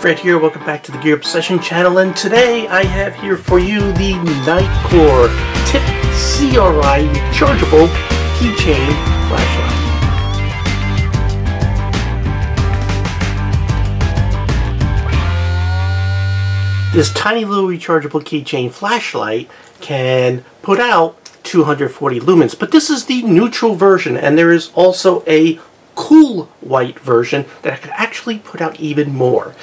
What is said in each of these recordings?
Fred here, welcome back to the Gear Obsession channel, and today I have here for you the NiteCore Tip CRI Rechargeable Keychain Flashlight. This tiny little rechargeable keychain flashlight can put out 240 lumens, but this is the neutral version, and there is also a cool white version that could actually put out even more.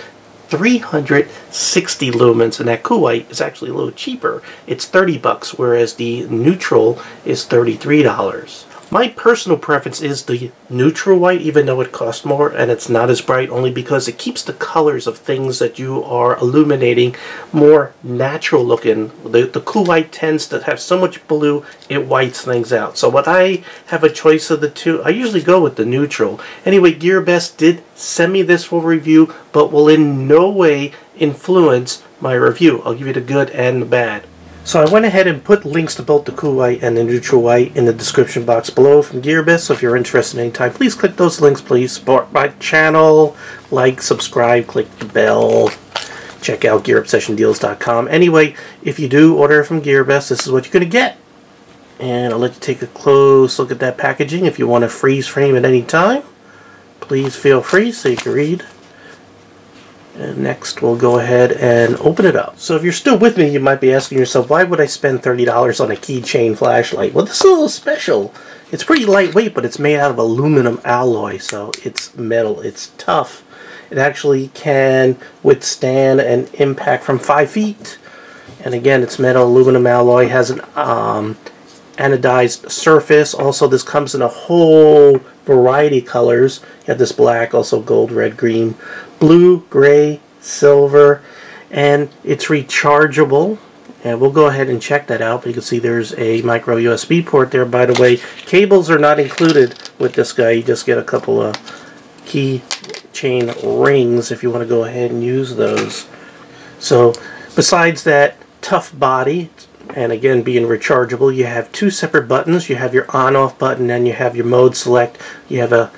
360 lumens, and that cool white is actually a little cheaper. It's 30 bucks, whereas the neutral is $33. My personal preference is the neutral white, even though it costs more and it's not as bright, only because it keeps the colors of things that you are illuminating more natural looking. The cool white tends to have so much blue, it whites things out. So when I have a choice of the two, I usually go with the neutral. Anyway, GearBest did send me this for review, but will in no way influence my review. I'll give you the good and the bad. So I went ahead and put links to both the cool white and the neutral white in the description box below from GearBest. So if you're interested anytime, please click those links. Please support my channel, like, subscribe, click the bell, check out GearObsessionDeals.com. Anyway, if you do order from GearBest, this is what you're going to get. And I'll let you take a close look at that packaging. If you want to freeze frame at any time, please feel free so you can read. And next we'll go ahead and open it up. So if you're still with me, you might be asking yourself, why would I spend $30 on a keychain flashlight? Well, this is a little special. It's pretty lightweight, but it's made out of aluminum alloy, so it's metal. It's tough. It actually can withstand an impact from 5 feet. And again, it's metal, aluminum alloy, has an anodized surface. Also, this comes in a whole variety of colors. You have this black, also gold, red, green, blue, gray, silver, and it's rechargeable. And we'll go ahead and check that out. But you can see there's a micro USB port there. By the way, cables are not included with this guy. You just get a couple of keychain rings if you want to go ahead and use those. So besides that tough body, and again being rechargeable, you have two separate buttons. You have your on-off button and you have your mode select. You have a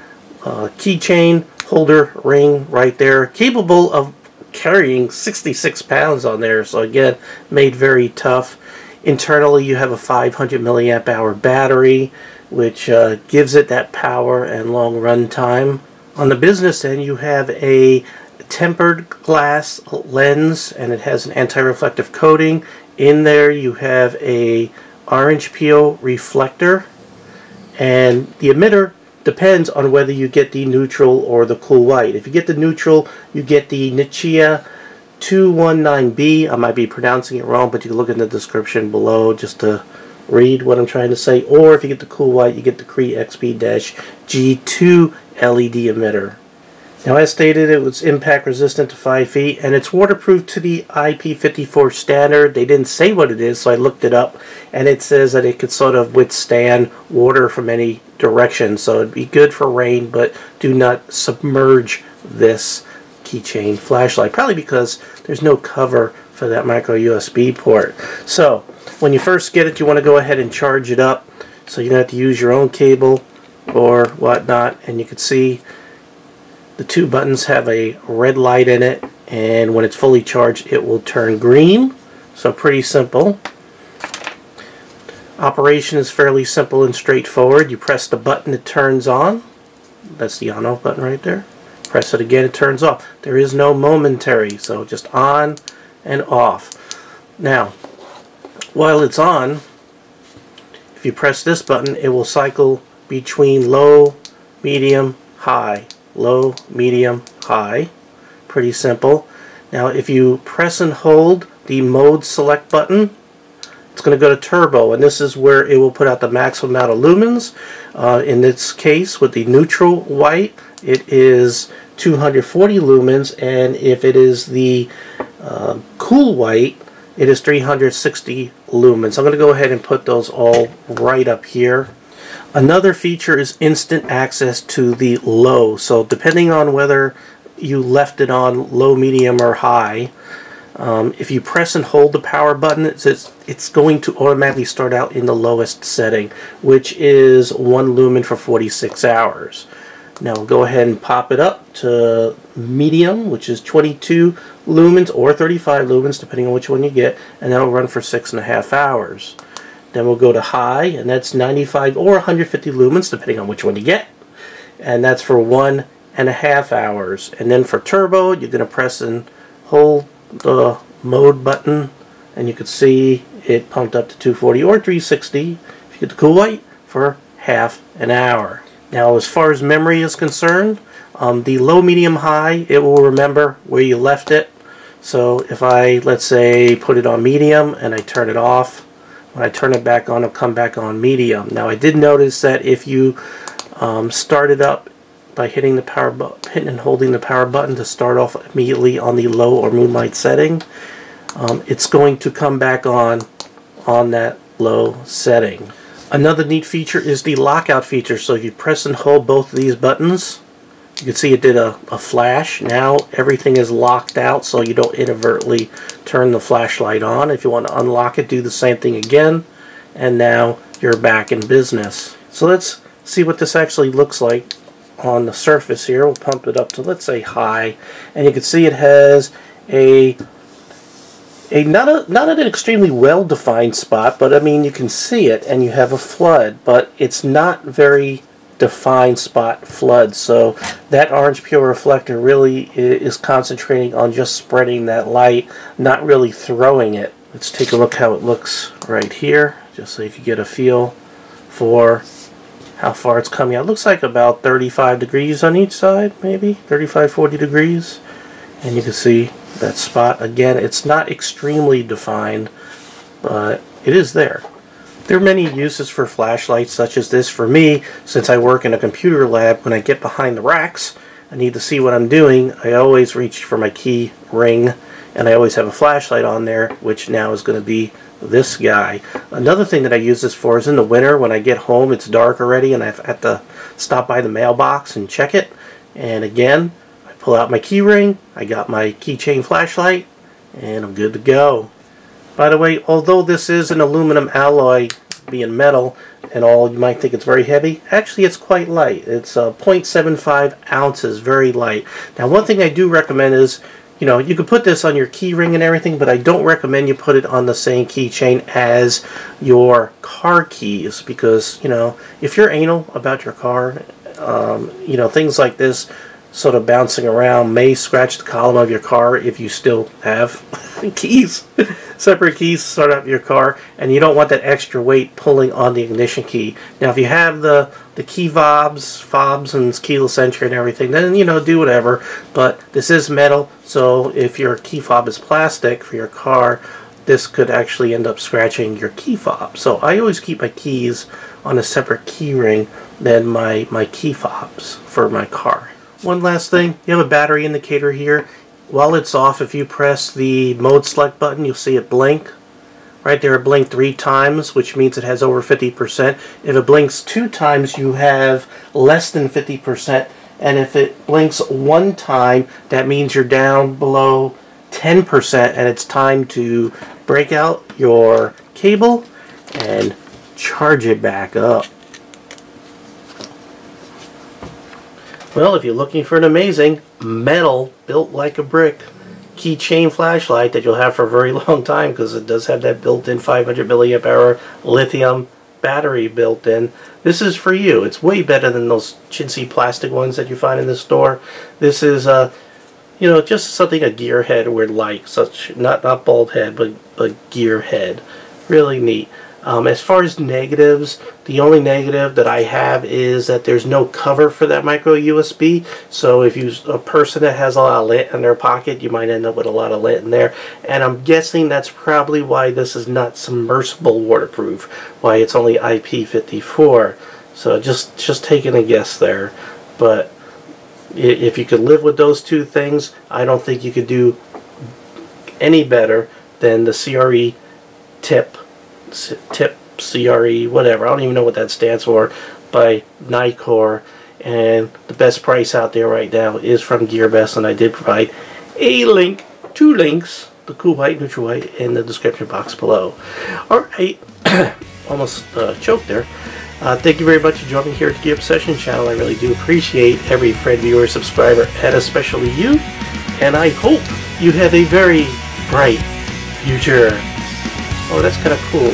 keychain holder ring right there, capable of carrying 66 pounds on there. So again, made very tough. Internally, you have a 500 milliamp hour battery, which gives it that power and long run time. On the business end, you have a tempered glass lens, and it has an anti-reflective coating. In there you have a orange peel reflector, and the emitter depends on whether you get the neutral or the cool white. If you get the neutral, you get the Nichia 219B. I might be pronouncing it wrong, but you can look in the description below just to read what I'm trying to say. Or if you get the cool white, you get the Cree XP-G2 LED emitter. Now, as stated, it was impact resistant to 5 feet, and it's waterproof to the IP54 standard. They didn't say what it is, so I looked it up, and it says that it could sort of withstand water from any direction. So it'd be good for rain, but do not submerge this keychain flashlight, probably because there's no cover for that micro USB port. So when you first get it, you want to go ahead and charge it up. So you're going to have to use your own cable or whatnot, and you can see the two buttons have a red light in it, and when it's fully charged it will turn green. So pretty simple. Operation is fairly simple and straightforward. You press the button, it turns on. That's the on-off button right there. Press it again, it turns off. There is no momentary, so just on and off. Now, while it's on, if you press this button, it will cycle between low, medium, high. Low, medium, high. Pretty simple. Now if you press and hold the mode select button, it's going to go to turbo, and this is where it will put out the maximum amount of lumens. In this case, with the neutral white, it is 240 lumens, and if it is the cool white, it is 360 lumens. I'm going to go ahead and put those all right up here. Another feature is instant access to the low. So depending on whether you left it on low, medium, or high, if you press and hold the power button, it's going to automatically start out in the lowest setting, which is 1 lumen for 46 hours. Now we'll go ahead and pop it up to medium, which is 22 lumens or 35 lumens, depending on which one you get, and that'll run for 6.5 hours. Then we'll go to high, and that's 95 or 150 lumens, depending on which one you get, and that's for 1.5 hours. And then for turbo, you're going to press and hold the mode button, and you can see it pumped up to 240 or 360 if you get the cool white for half an hour. Now, as far as memory is concerned, the low, medium, high, it will remember where you left it. So if I, let's say, put it on medium and I turn it off, when I turn it back on, it'll come back on medium. Now, I did notice that if you start it up by hitting the power button, hitting and holding the power button to start off immediately on the low or moonlight setting, it's going to come back on that low setting. Another neat feature is the lockout feature. So if you press and hold both of these buttons, you can see it did a flash. Now everything is locked out so you don't inadvertently turn the flashlight on. If you want to unlock it, do the same thing again, and now you're back in business. So let's see what this actually looks like on the surface here. We'll pump it up to, let's say, high, and you can see it has not an extremely well-defined spot, but I mean you can see it, and you have a flood, but it's not very defined spot flood. So that orange pure reflector really is concentrating on just spreading that light, not really throwing it. Let's take a look how it looks right here, just so you can get a feel for how far it's coming out. It looks like about 35 degrees on each side, maybe 35-40 degrees, and you can see that spot again. It's not extremely defined, but it is there. There are many uses for flashlights such as this. For me, since I work in a computer lab, when I get behind the racks, I need to see what I'm doing. I always reach for my key ring, and I always have a flashlight on there, which now is going to be this guy. Another thing that I use this for is in the winter when I get home, it's dark already, and I have to stop by the mailbox and check it. And again, pull out my key ring, I got my keychain flashlight, and I'm good to go. By the way, although this is an aluminum alloy, being metal and all, you might think it's very heavy. Actually, it's quite light. It's 0.75 ounces, very light. Now, one thing I do recommend is, you know, you can put this on your key ring and everything, but I don't recommend you put it on the same keychain as your car keys, because, you know, if you're anal about your car, you know, things like this sort of bouncing around may scratch the column of your car if you still have keys, separate keys to start up your car, and you don't want that extra weight pulling on the ignition key. Now, if you have the key fobs and keyless entry and everything, then, you know, do whatever, but this is metal, so if your key fob is plastic for your car, this could actually end up scratching your key fob. So I always keep my keys on a separate key ring than my key fobs for my car. One last thing, you have a battery indicator here. While it's off, if you press the mode select button, you'll see it blink. Right there, it blinked 3 times, which means it has over 50%. If it blinks 2 times, you have less than 50%. And if it blinks 1 time, that means you're down below 10%, and it's time to break out your cable and charge it back up. Well, if you're looking for an amazing metal, built like a brick keychain flashlight that you'll have for a very long time, because it does have that built-in 500 milliamp hour lithium battery built in, this is for you. It's way better than those chintzy plastic ones that you find in the store. This is you know, just something a gearhead would like, such not bald head, but gearhead. Really neat. As far as negatives, the only negative that I have is that there's no cover for that micro USB. So if you're a person that has a lot of lint in their pocket, you might end up with a lot of lint in there. And I'm guessing that's probably why this is not submersible waterproof, why it's only IP54. So just taking a guess there. But if you could live with those two things, I don't think you could do any better than the CRI tip CRE, whatever, I don't even know what that stands for, by NiteCore, and the best price out there right now is from GearBest, and I did provide a link, 2 links, the cool white, neutral white, in the description box below. Alright, almost choked there. Thank you very much for joining me here at the Gear Obsession channel. I really do appreciate every friend, viewer, subscriber, and especially you. And I hope you have a very bright future. Oh, that's kind of cool.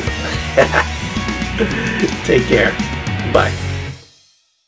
Take care. Bye.